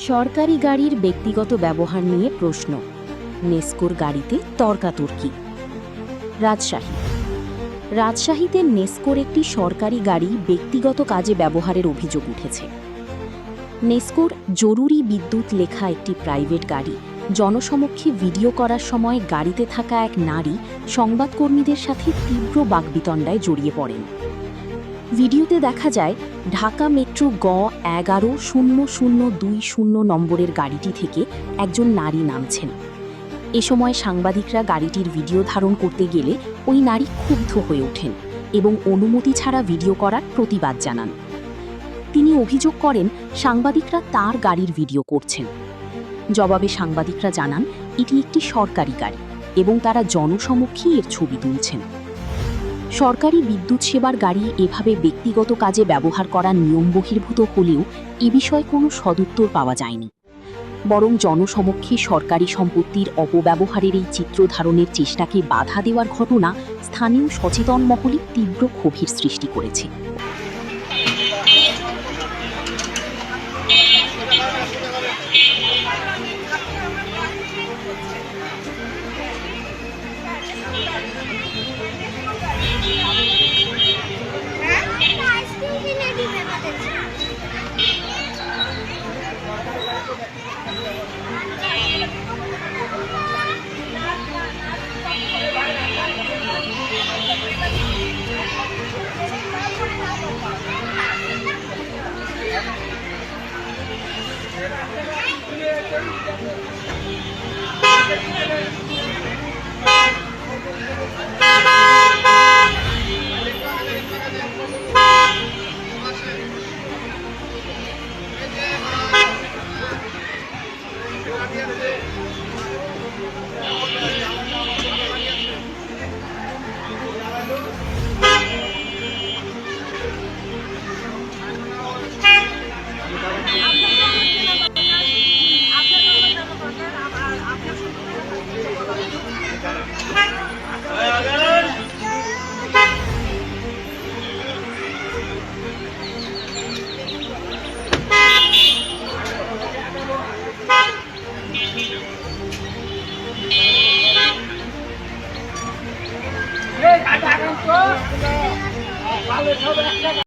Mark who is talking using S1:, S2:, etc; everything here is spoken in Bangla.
S1: সরকারি গাড়ির ব্যক্তিগত ব্যবহার নিয়ে প্রশ্ন, নেস্কোর গাড়িতে তর্কাতর্কি। রাজশাহীতে নেস্কোর একটি সরকারি গাড়ি ব্যক্তিগত কাজে ব্যবহারের অভিযোগ উঠেছে। নেস্কোর জরুরি বিদ্যুৎ লেখা একটি প্রাইভেট গাড়ি জনসমক্ষে ভিডিও করার সময় গাড়িতে থাকা এক নারী সংবাদকর্মীদের সাথে তীব্র বাকবিতণ্ডায় জড়িয়ে পড়েন। ভিডিওতে দেখা যায় ঢাকা মেট্রো গ110020 নম্বরের গাড়িটি থেকে একজন নারী নামছেন। এ সময় সাংবাদিকরা গাড়িটির ভিডিও ধারণ করতে গেলে ওই নারী ক্ষুব্ধ হয়ে ওঠেন এবং অনুমতি ছাড়া ভিডিও করার প্রতিবাদ জানান। তিনি অভিযোগ করেন সাংবাদিকরা তার গাড়ির ভিডিও করছেন। জবাবে সাংবাদিকরা জানান এটি একটি সরকারি গাড়ি এবং তারা জনসমক্ষেই এর ছবি তুলছেন। সরকারি বিদ্যুৎ সেবার গাড়ি এভাবে ব্যক্তিগত কাজে ব্যবহার করা নিয়ম বহির্ভূত হলেও এ বিষয়ে কোনো সদুত্তর পাওয়া যায়নি, বরং জনসমক্ষে সরকারি সম্পত্তির অপব্যবহারের এই চিত্র ধারণের চেষ্টাকে বাধা দেওয়ার ঘটনা স্থানীয় সচেতন মহলে তীব্র ক্ষোভের সৃষ্টি করেছে।